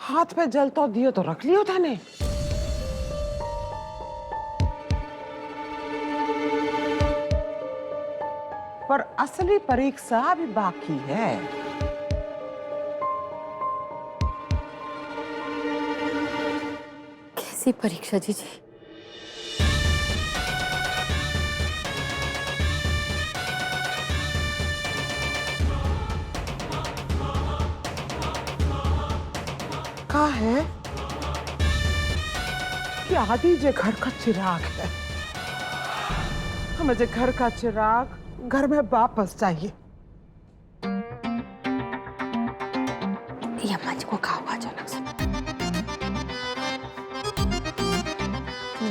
हाथ पे जल तो दियो तो रख लियो थाने। पर असली परीक्षा अभी बाकी है। कैसी परीक्षा जीजी? का है कि आदि जे घर का चिराग है, हमें जे घर का चिराग घर में वापस चाहिए। ये अम्मा जी को कहा हुआ अचानक से।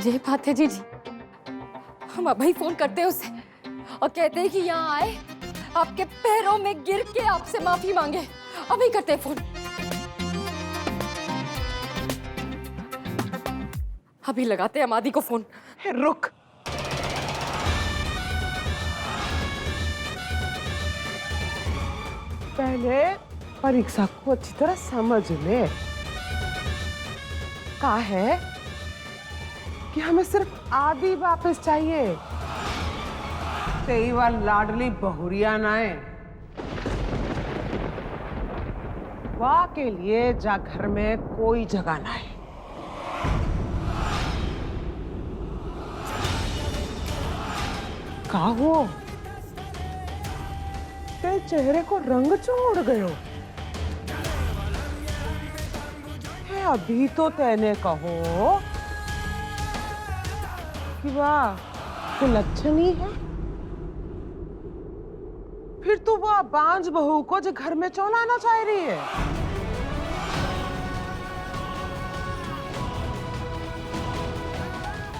ये बात है जीजी, हम अभी फोन करते हैं उसे और कहते हैं कि यहाँ आए, आपके पैरों में गिर के आपसे माफी मांगे। अभी करते हैं फोन। अभी लगाते हैं हम आदि को फोन। रुक, पहले परीक्षा को अच्छी तरह समझ ले। का है कि हमें सिर्फ आदि वापस चाहिए। तेई वाल लाडली बहुरिया नाए वाह के लिए जा घर में कोई जगह ना है। का हो तेरे चेहरे को रंग चढ़ गयो है। अभी तो तेने कहो कि वाह तो लक्षण ही है, फिर तू वो बांझ बहू को जो घर में चौलाना चाह रही है।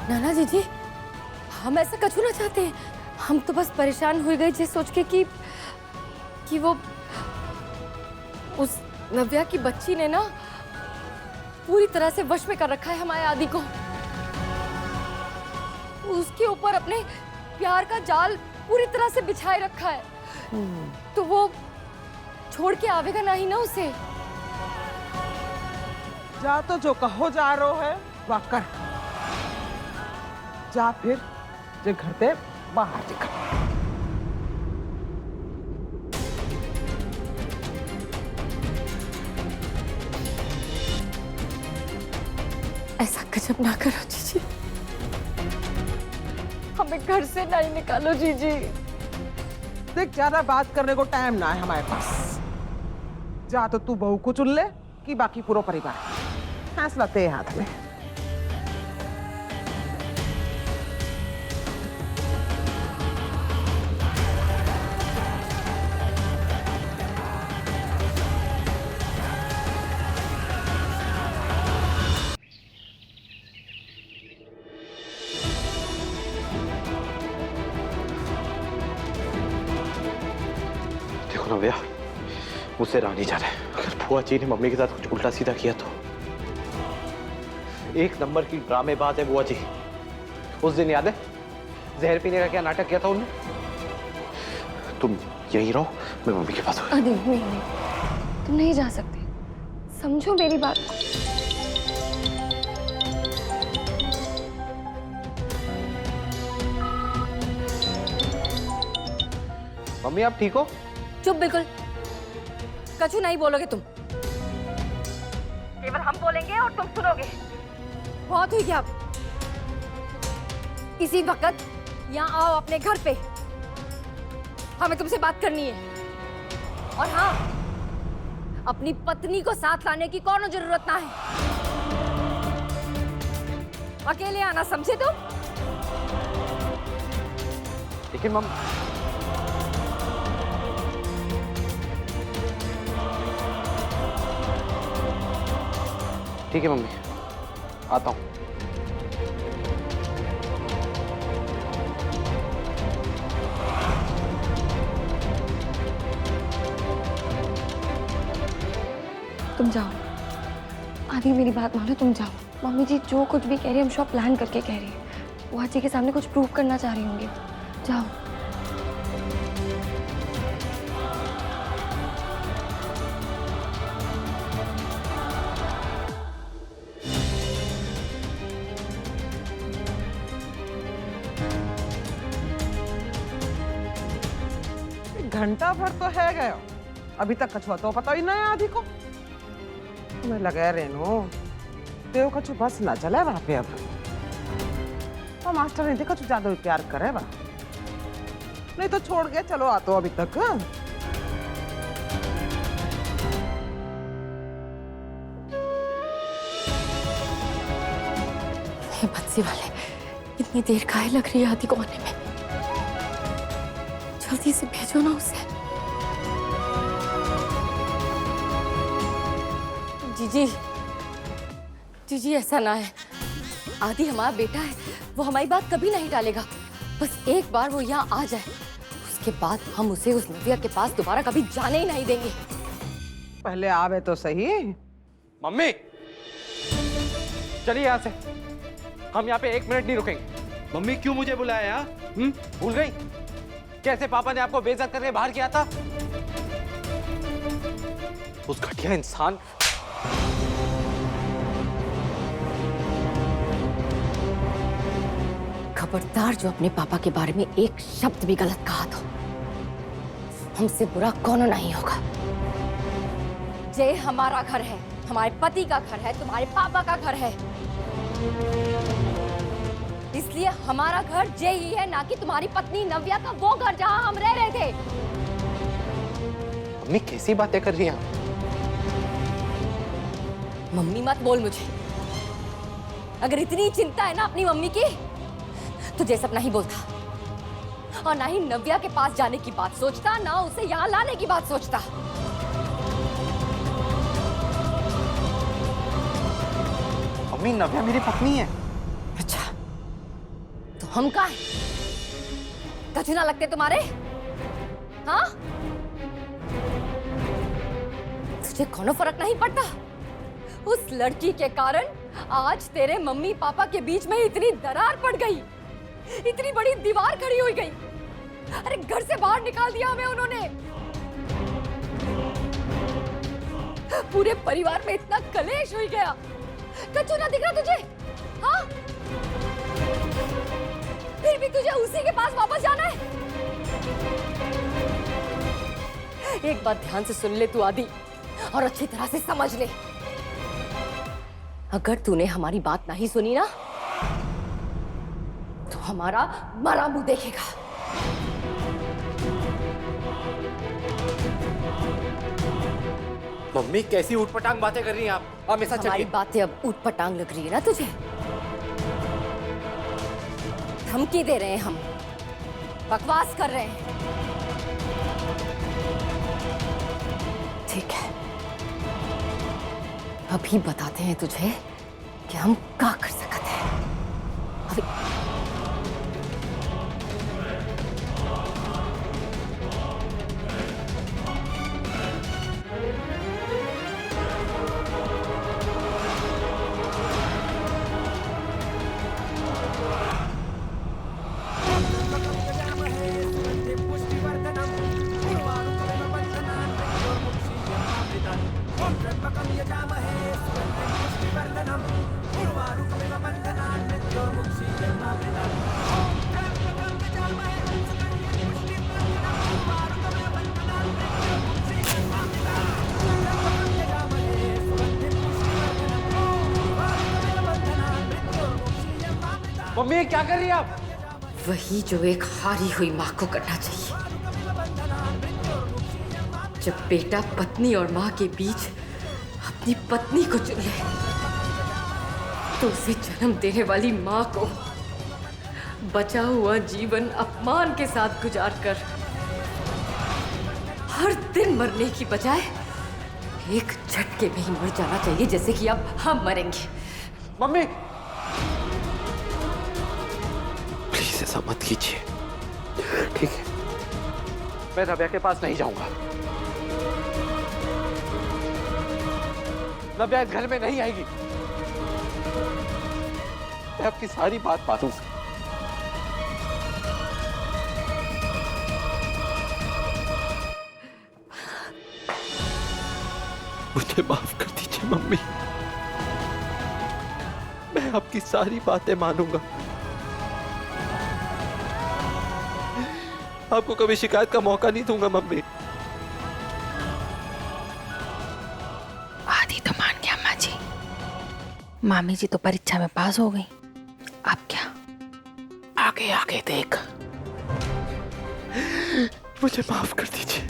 नाना जीजी, हम ऐसा कछु ना चाहते हैं। हम तो बस परेशान हो गए ये सोच के कि वो उस नव्या की बच्ची ने ना पूरी तरह से वश में कर रखा है हमारे आदि को। उसके ऊपर अपने प्यार का जाल पूरी तरह से बिछाए रखा है। तो वो छोड़ के आवेगा नहीं ना उसे। जा तो जो कहो जा रो है वह कर। जा फिर जे घर से बाहर निकल। ऐसा गजब ना करो जीजी, हमें घर से नहीं निकालो जीजी। देख, ज्यादा बात करने को टाइम ना है हमारे पास। जा तो तू बहू को चुन ले कि बाकी पूरा परिवार। फैसला तेरे हाथ में। देखो ना भैया, मुझसे रहा नहीं जा रहा है। अगर फुआ जी ने मम्मी के साथ कुछ उल्टा सीधा किया तो। एक नंबर की ड्रामेबाज है बुआ जी। उस दिन याद है जहर पीने का क्या नाटक किया था उन्होंने। तुम यहीं रहो, मैं मम्मी के पास हूँ। नहीं, तुम नहीं जा सकते, समझो मेरी बात को। मम्मी आप ठीक हो? चुप, बिल्कुल कछु नहीं बोलोगे तुम। केवल हम बोलेंगे और तुम सुनोगे। बहुत हुई क्या अब? इसी वक्त यहाँ आओ अपने घर पे, हमें तुमसे बात करनी है। और हाँ, अपनी पत्नी को साथ लाने की कोनो जरूरत ना है। अकेले आना, समझे तुम? लेकिन मम ठीक है मम्मी, आता हूँ। तुम जाओ, आदि मेरी बात मानो, तुम जाओ। मम्मी जी जो कुछ भी कह रही है हम सब प्लान करके कह रही है। वो जी के सामने कुछ प्रूव करना चाह रही होंगे। जाओ। घंटा भर तो है गए, अभी तक कछुआ तो पता ही नहीं आदि को। तुम्हें लगे रेनू देव कछु बस ना चले वहां पे अब। तो मास्टर नहीं थे कछु ज्यादा प्यार करे वहां, नहीं तो छोड़ गए चलो आ तो अभी तक। हे बच्चे वाले, इतनी देर काहे लग रही है आदि को आने में? जल्दी से भेजो ना उसे। जीजी, जीजी ऐसा ना है, आदि हमारा बेटा है, वो हमारी बात कभी नहीं टालेगा। बस एक बार वो यहाँ आ जाए, उसके बाद हम उसे उस नव्या के पास दोबारा कभी जाने ही नहीं देंगे। पहले आवे तो सही। मम्मी चलिए यहाँ से, हम यहाँ पे 1 मिनट नहीं रुकेंगे। मम्मी क्यों मुझे बुलाया? भूल गई कैसे पापा ने आपको बेइज्जत करके बाहर किया था? उस घटिया इंसान खबरदार जो अपने पापा के बारे में एक शब्द भी गलत कहा तो हमसे बुरा कौन नहीं होगा। ये हमारा घर है, हमारे पति का घर है, तुम्हारे पापा का घर है, इसलिए हमारा घर ये ही है, ना कि तुम्हारी पत्नी नव्या का वो घर जहां हम रह रहे थे। मम्मी कैसी बातें कर रही हैं आप? मम्मी मत बोल मुझे। अगर इतनी चिंता है ना अपनी मम्मी की, तो ये सब नहीं बोलता और ना ही नव्या के पास जाने की बात सोचता, ना उसे यहाँ लाने की बात सोचता। मम्मी नव्या मेरी पत्नी है। अच्छा, तो हम कहाँ हैं? कछु ना लगते तुम्हारे? हाँ? तुझे कोनो फर्क नहीं पड़ता? उस लड़की के कारण आज तेरे मम्मी पापा के बीच में इतनी दरार पड़ गई, इतनी बड़ी दीवार खड़ी हो गई। अरे घर से बाहर निकाल दिया हमें उन्होंने। पूरे परिवार में इतना कलेश हो गया। कछु ना दिख रहा तुझे? हाँ? फिर भी तुझे उसी के पास वापस जाना है? एक बात ध्यान से सुन ले तू आदि, और अच्छी तरह से समझ ले। अगर तूने हमारी बात नहीं सुनी ना, तो हमारा मरा मुंह देखेगा। मम्मी कैसी ऊटपटांग बातें कर रही हैं आप? हमेशा हमारी चलिए। बातें अब ऊटपटांग लग रही है ना तुझे? धमकी दे रहे हैं हम, बकवास कर रहे हैं। ठीक है, अभी बताते हैं तुझे कि हम क्या कर सकते हैं। अभी मम्मी क्या कर रही हैं आप? वही जो एक हारी हुई माँ को करना चाहिए। जब बेटा पत्नी और माँ के बीच अपनी पत्नी को चुन ले, तो उसे जन्म देने वाली माँ को बचा हुआ जीवन अपमान के साथ गुजार कर हर दिन मरने की बजाय एक झटके में ही मर जाना चाहिए, जैसे कि अब हम मरेंगे। मम्मी प्लीज ऐसा मत कीजिए, ठीक है? मैं नव्या के पास नहीं जाऊंगा। नव्या इस घर में नहीं आएगी। मैं आपकी सारी बात मानूंगा। मुझे माफ कर दीजिए मम्मी, मैं आपकी सारी बातें मानूंगा। आपको कभी शिकायत का मौका नहीं दूंगा मम्मी। आदि तो मान गया अम्मा जी। मामी जी तो परीक्षा में पास हो गई, अब क्या? आगे आगे देख। मुझे माफ कर दीजिए।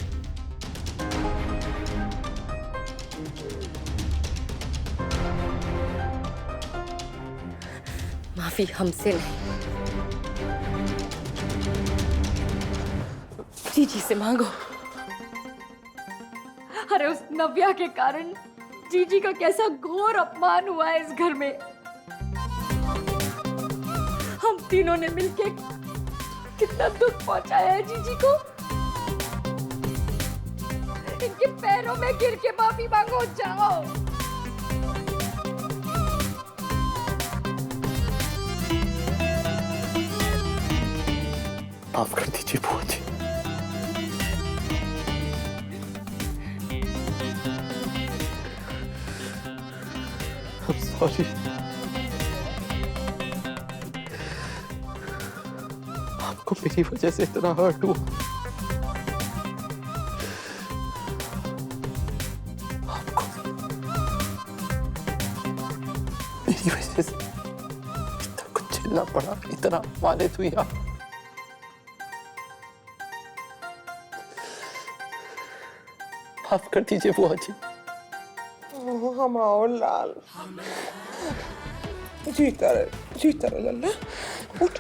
माफी हमसे नहीं, जीजी से मांगो। अरे उस नव्या के कारण जीजी का कैसा घोर अपमान हुआ है इस घर में। हम तीनों ने मिलके कितना दुख पहुंचाया है जीजी को। इनके पैरों में गिर के माफी मांगो, जाओ। माफ कर दीजिए बुआ जी। I'm sorry। आपको मेरी वजह से इतना हर्ट हुआ। आपको मेरी वजह से इतना कुछ झेलना पड़ा, इतना अपमानित हुई आप। माफ कर दीजिए बुआ जी। हमाओ लाल जीता रहे लल्ला, उठ।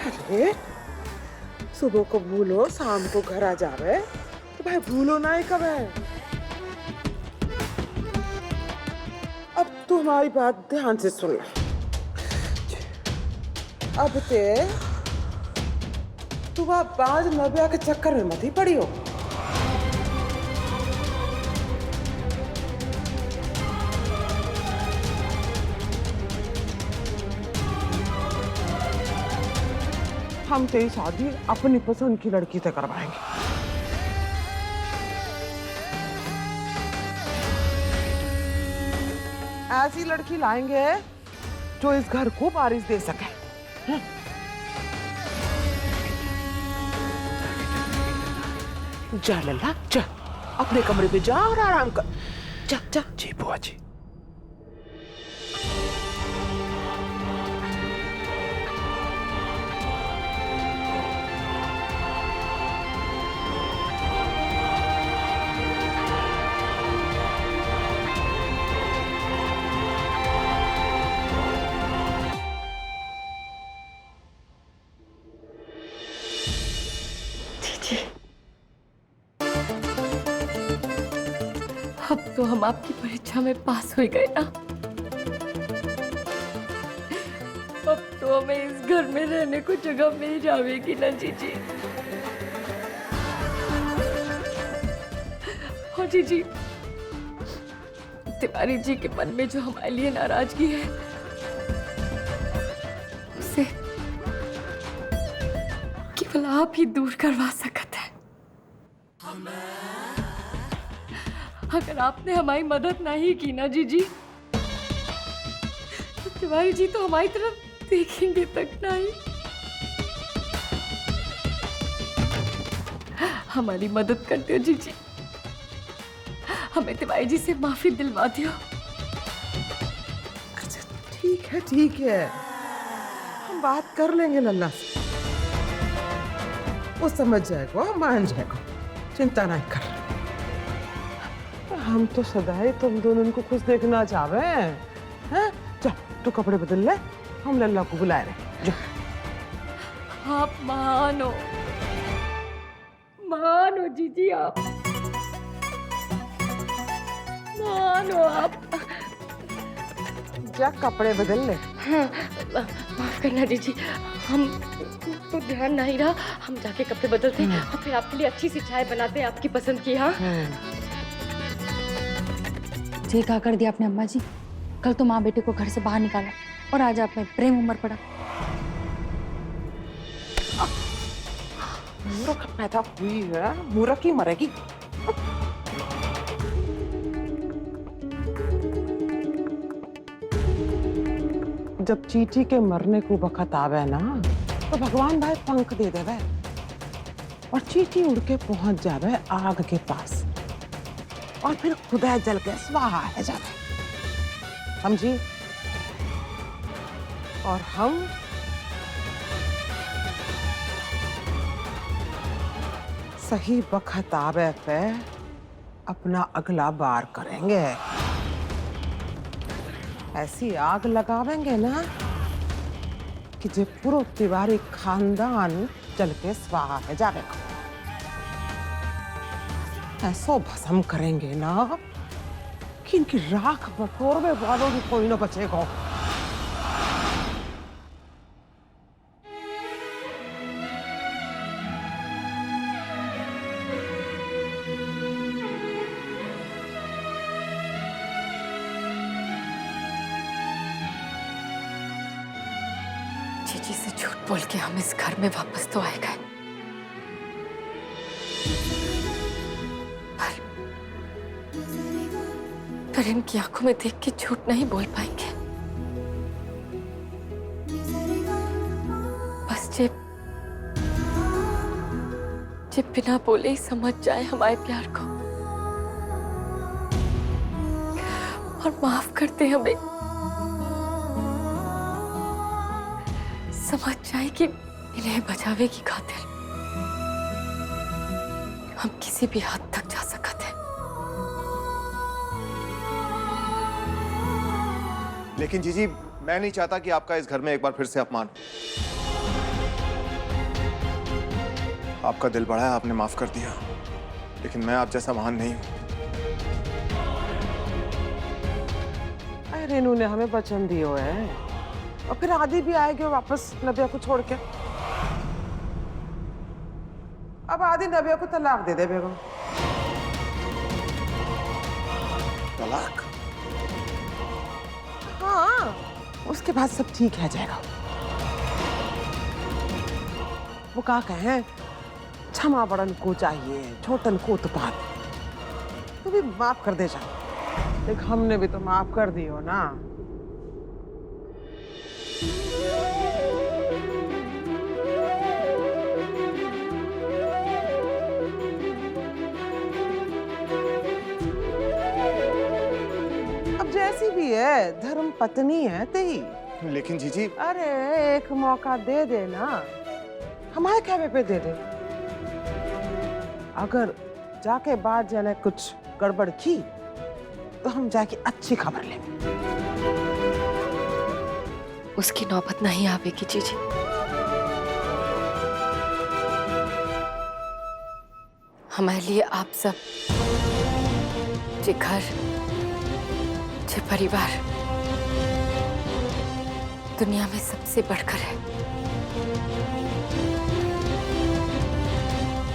अरे सुबह को भूलो, शाम को घर आ जावे तो भाई भूलो ना ही कब है। अब तू हमारी बात ध्यान से सुन ले। अब ते तू बाज नव्या के चक्कर में मत ही पड़ी हो। हम तेरी शादी अपनी पसंद की लड़की से करवाएंगे। ऐसी लड़की लाएंगे जो इस घर को वारिस दे सके। जा लल्ला जा, अपने कमरे पे जा और आराम कर। जा जा। जी बुआ जी। अब तो हम आपकी परीक्षा में पास हो गए ना। अब तो हमें इस घर में रहने को जगह मिल जाएगी ना जीजी। और जीजी, तिवारी जी के मन में जो हमारे लिए नाराजगी है उसे केवल आप ही दूर करवा सकते हैं। अगर आपने हमारी मदद नहीं की ना जीजी, तो तिवारी जी तो हमारी तरफ देखेंगे तक नहीं। हमारी मदद करते हो जीजी, हमें तिवारी जी से माफी दिलवा दियो। अच्छा ठीक है, हम बात कर लेंगे लल्ला से। वो समझ जाएगा, मान जाएगा, चिंता नहीं कर। हम तो सदा ही तुम दोनों को खुश देखना चाहते हैं। जा तू कपड़े बदल ले, हम लल्ला को बुला रहे। जा। आप मानो मानो जीजी, आप मानो आप। जा कपड़े बदल ले। हाँ, माफ करना जीजी, हम तो ध्यान नहीं रहा। हम जाके कपड़े बदलते हैं और फिर आपके लिए अच्छी सी चाय बनाते हैं आपकी पसंद की। हाँ जी, क्या कर दिया आपने अम्मा जी? कल तो माँ बेटे को घर से बाहर निकाला और आज आप में प्रेम उमड़ पड़ा। मूर्ख पैदा हुई है, मूर्ख ही मरेगी। जब चीटी के मरने को वक्त आवे ना, तो भगवान भाई पंख दे देवे और चींटी उड़ के पहुंच जावे आग के पास और फिर खुदा जल के स्वाहा है जावे, समझी? और हम सही वक्त आवे पे अपना अगला बार करेंगे। ऐसी आग लगावेंगे ना कि जे पूरा तिवारी खानदान जल के स्वाहा है जावेगा। ऐसो भस्म करेंगे ना कि इनकी राख बटोरवे वालों भी कोई ना बचेगा। जीजी से झूठ बोल के हम इस घर में वापस तो आए गए, पर इनकी आंखों में देख के झूठ नहीं बोल पाएंगे। बस जे बिना बोले ही समझ जाए हमारे प्यार को और माफ करते हमें, समझ जाए कि इन्हें बचावे की खातिर हम किसी भी हद तक जा सकते हैं। लेकिन जीजी, मैं नहीं चाहता कि आपका इस घर में एक बार फिर से अपमान हो। आपका दिल बड़ा है, आपने माफ कर दिया, लेकिन मैं आप जैसा महान नहीं हूं। रेनू ने हमें वचन दियो है और फिर आदि भी आएगी वापस नबिया को छोड़ के। अब आदि नबिया को तलाक दे दे बेगम। तलाक? हाँ, उसके बाद सब ठीक है जाएगा। वो क्या कहें, क्षमा बड़न को चाहिए, छोटन को उत्पात। तू भी माफ कर दे जा। देख, हमने भी तो माफ कर दियो ना। अब जैसी भी है, धर्म पत्नी है तेरी। लेकिन जीजी, अरे एक मौका दे देना, हमारे कहने पे दे दे। अगर जाके बाद जाने कुछ गड़बड़ की तो हम जाके अच्छी खबर लेंगे। उसकी नौबत नहीं आवेगी जीजी। हमारे लिए आप सब, जे घर, जे परिवार दुनिया में सबसे बढ़कर है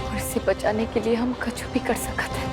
और इसे बचाने के लिए हम कुछ भी कर सकते हैं।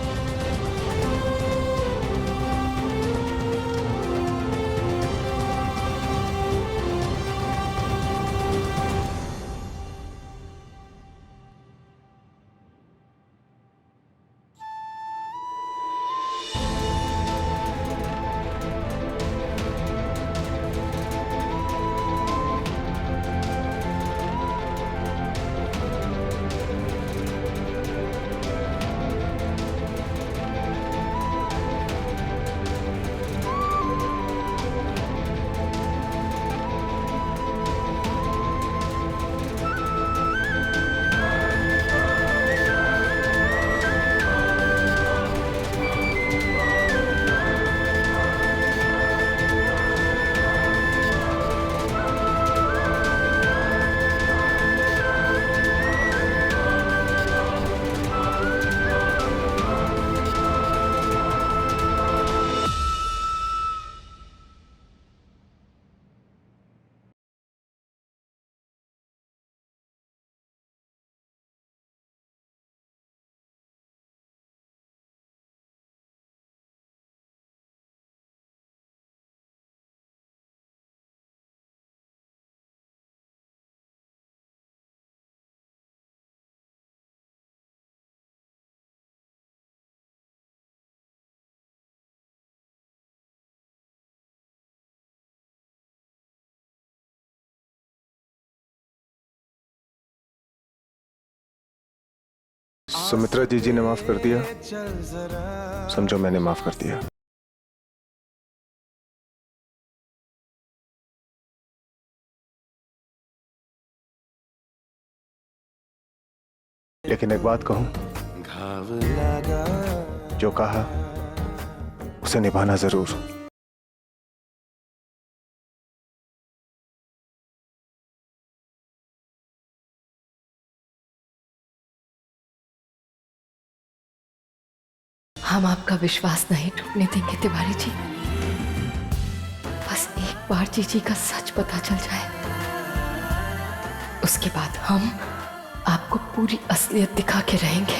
सुमित्रा जीजी ने माफ कर दिया, समझो मैंने माफ कर दिया। लेकिन एक बात कहूं, जो कहा उसे निभाना जरूर। हम आपका विश्वास नहीं टूटने देंगे तिवारी जी। बस एक बार जीजी का सच पता चल जाए, उसके बाद हम आपको पूरी असलियत दिखा के रहेंगे।